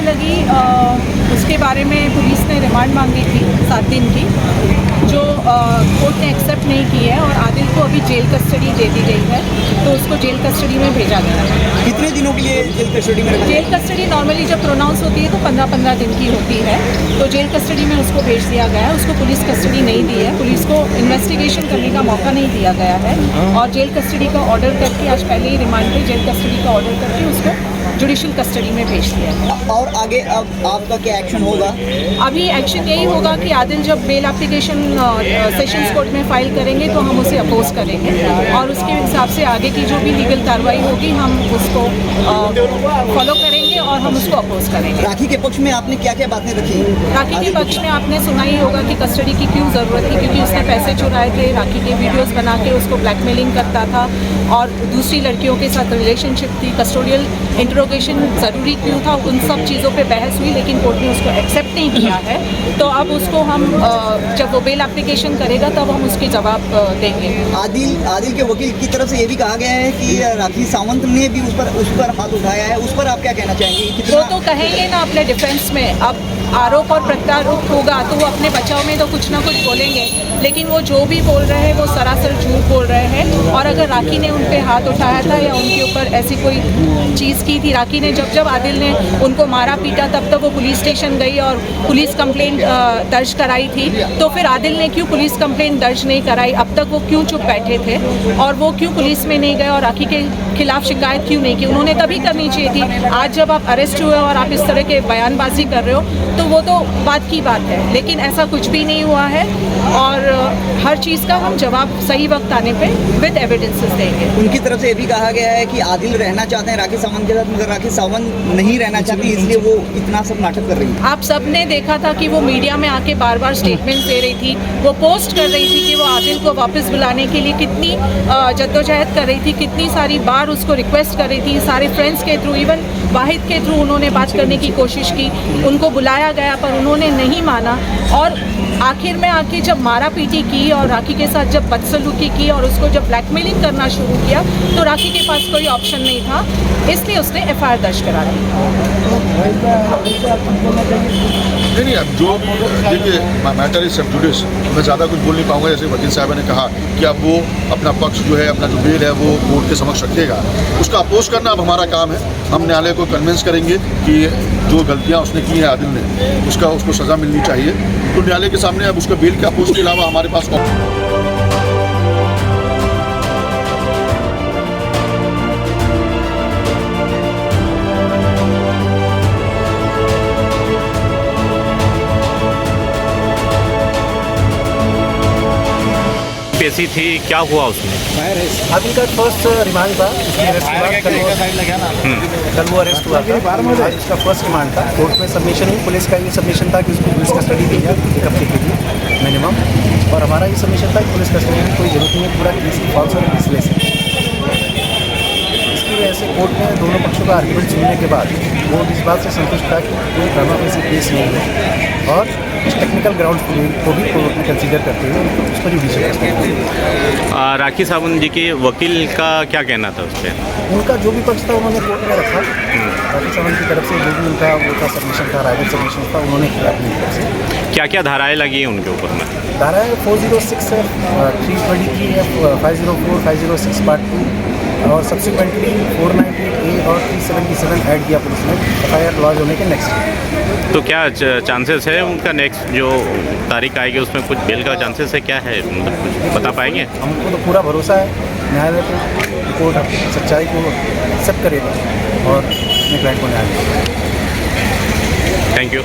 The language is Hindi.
लगी उसके बारे में पुलिस ने रिमांड मांगी थी 7 दिन की, जो कोर्ट ने एक्सेप्ट नहीं की है और आदिल को अभी जेल कस्टडी दे दी गई है, तो उसको जेल कस्टडी में भेजा गया है। कितने दिनों के लिए जेल कस्टडी में? जेल कस्टडी नॉर्मली जब प्रोनाउंस होती है तो 15-15 दिन की होती है, तो जेल कस्टडी में उसको भेज दिया गया है। उसको पुलिस कस्टडी नहीं दी है, पुलिस को इन्वेस्टिगेशन करने का मौका नहीं दिया गया है और जेल कस्टडी का ऑर्डर करके आज पहले ही रिमांड पे जेल कस्टडी का ऑर्डर करके उसको जुडिशियल कस्टडी में भेज दिया है। और आगे अब आपका क्या एक्शन होगा? अभी एक्शन यही होगा कि आदिल जब बेल एप्लीकेशन सेशंस कोर्ट में फाइल करेंगे तो हम उसे अपोज करेंगे और उसके हिसाब से आगे की जो भी लीगल कार्रवाई होगी हम उसको फॉलो करेंगे और हम उसको अपोज करेंगे। राखी के पक्ष में आपने क्या क्या बातें रखी? राखी के पक्ष में आपने सुना ही होगा कि कस्टडी की क्यों ज़रूरत थी, क्योंकि उसने पैसे चुराए थे, राखी के वीडियोस बना के उसको ब्लैकमेलिंग करता था और दूसरी लड़कियों के साथ रिलेशनशिप थी। कस्टोडियल इंट्रोगेशन ज़रूरी क्यों था, उन सब चीज़ों पे बहस हुई, लेकिन कोर्ट ने उसको एक्सेप्ट नहीं किया है। तो अब उसको हम जब वो बेल एप्लीकेशन करेगा तब हम उसकी जवाब देंगे। आदिल के वकील की तरफ से ये भी कहा गया है कि राखी सावंत ने भी उस पर हाथ उठाया है, उस पर आप क्या कहना चाहेंगे? वो तो कहेंगे ना अपने डिफेंस में, अब आरोप और प्रत्यारोप होगा तो वो अपने बचाव में तो कुछ ना कुछ बोलेंगे, लेकिन वो जो भी बोल रहे हैं वो सरासर झूठ बोल रहे हैं। और अगर राखी ने उन पे हाथ उठाया था या उनके ऊपर ऐसी कोई चीज़ की थी, राखी ने जब आदिल ने उनको मारा पीटा तब तक वो पुलिस स्टेशन गई और पुलिस कंप्लेंट दर्ज कराई थी, तो फिर आदिल ने क्यों पुलिस कंप्लेंट दर्ज नहीं कराई? अब तक वो क्यों चुप बैठे थे और वो क्यों पुलिस में नहीं गए और राखी के खिलाफ शिकायत क्यों नहीं की? उन्होंने तभी करनी चाहिए थी। आज जब आप अरेस्ट हुए और आप इस तरह के बयानबाजी कर रहे हो तो वो तो बात की बात है, लेकिन ऐसा कुछ भी नहीं हुआ है और हर चीज़ का हम जवाब सही वक्त आने पे विद एविडेंसेस देंगे। उनकी तरफ से ये भी कहा गया है कि आदिल रहना चाहते हैं राखी सावंत के साथ, मगर राखी सावंत नहीं रहना चाहती, इसलिए वो इतना सब नाटक कर रही है। आप सब ने देखा था कि वो मीडिया में आके बार बार स्टेटमेंट दे रही थी, वो पोस्ट कर रही थी कि वो आदिल को वापस बुलाने के लिए कितनी जद्दोजहद कर रही थी, कितनी सारी बार उसको रिक्वेस्ट कर रही थी, सारे फ्रेंड्स के थ्रू, इवन वाहिद के थ्रू उन्होंने बात करने की कोशिश की, उनको बुलाया गया पर उन्होंने नहीं माना और आखिर में आके जब मारा पीटी की और राखी के साथ जब बदसलूकी की और उसको जब ब्लैकमेलिंग करना शुरू किया तो राखी के पास कोई ऑप्शन नहीं था, इसलिए उसने एफआईआर दर्ज करा दी। नहीं, अब जो देखिए मैटर इज सब जुडिस, मैं ज़्यादा कुछ बोल नहीं पाऊंगा। जैसे वकील साहब ने कहा कि अब वो अपना पक्ष जो है, अपना जो बेल है वो कोर्ट के समक्ष रखेगा, उसका अपोज करना अब हमारा काम है। हम न्यायालय को कन्विंस करेंगे कि जो गलतियां उसने की हैं आदिल ने, उसको सज़ा मिलनी चाहिए। तो न्यायालय के सामने अब उसका बेल के अपोज के अलावा हमारे पास पेशी थी, क्या हुआ उसमें? अभी का फर्स्ट रिमांड था, कल वो अरेस्ट हुआ था, आज इसका फर्स्ट रिमांड था। कोर्ट में सबमिशन हुई, पुलिस का ये सबमिशन था कि उसको पुलिस कस्टडी दी जाए 1 हफ्ते के लिए मिनिमम, और हमारा ये सबमिशन था कि पुलिस कस्टडी में कोई जरूरत नहीं है, पूरा केस की फॉल्स और डिसलेस है। इसकी वजह से कोर्ट ने दोनों पक्षों का आर्ग्यूमेंट सुनने के बाद वो इस बात से संतुष्ट था कि कोई ड्रामा वैसी केस नहीं है और टेक्निकल ग्राउंड को भी कोर्ट ने कंसीडर करते हुए उसको जुडिशियल। राखी सावंत जी के वकील का क्या कहना था उस पर? उनका जो भी पक्ष था उन्होंने कोर्ट में रखा। राखी सावंत की तरफ से जो भी उनका वो था सबमिशन था, राइवल सबमिशन था, उन्होंने किया अपनी तरफ से। क्या क्या धाराएं लगी हैं उनके ऊपर में? धाराएँ 406 है, 323 है, 504, 506 पार्ट 2 और सब्सिक्वेंटली 498A और 377 ऐड किया पुलिस ने एफआईआर लॉन्च होने के नेक्स्ट। तो क्या चांसेस है उनका नेक्स्ट जो तारीख आएगी उसमें कुछ बेल का चांसेस है, क्या है, मतलब कुछ बता पाएंगे? हमको तो पूरा भरोसा है न्यायालय पे, कोर्ट सच्चाई को एक्सेप्ट करेगा और अपने क्लाइंट को न्याय देगा। Thank you.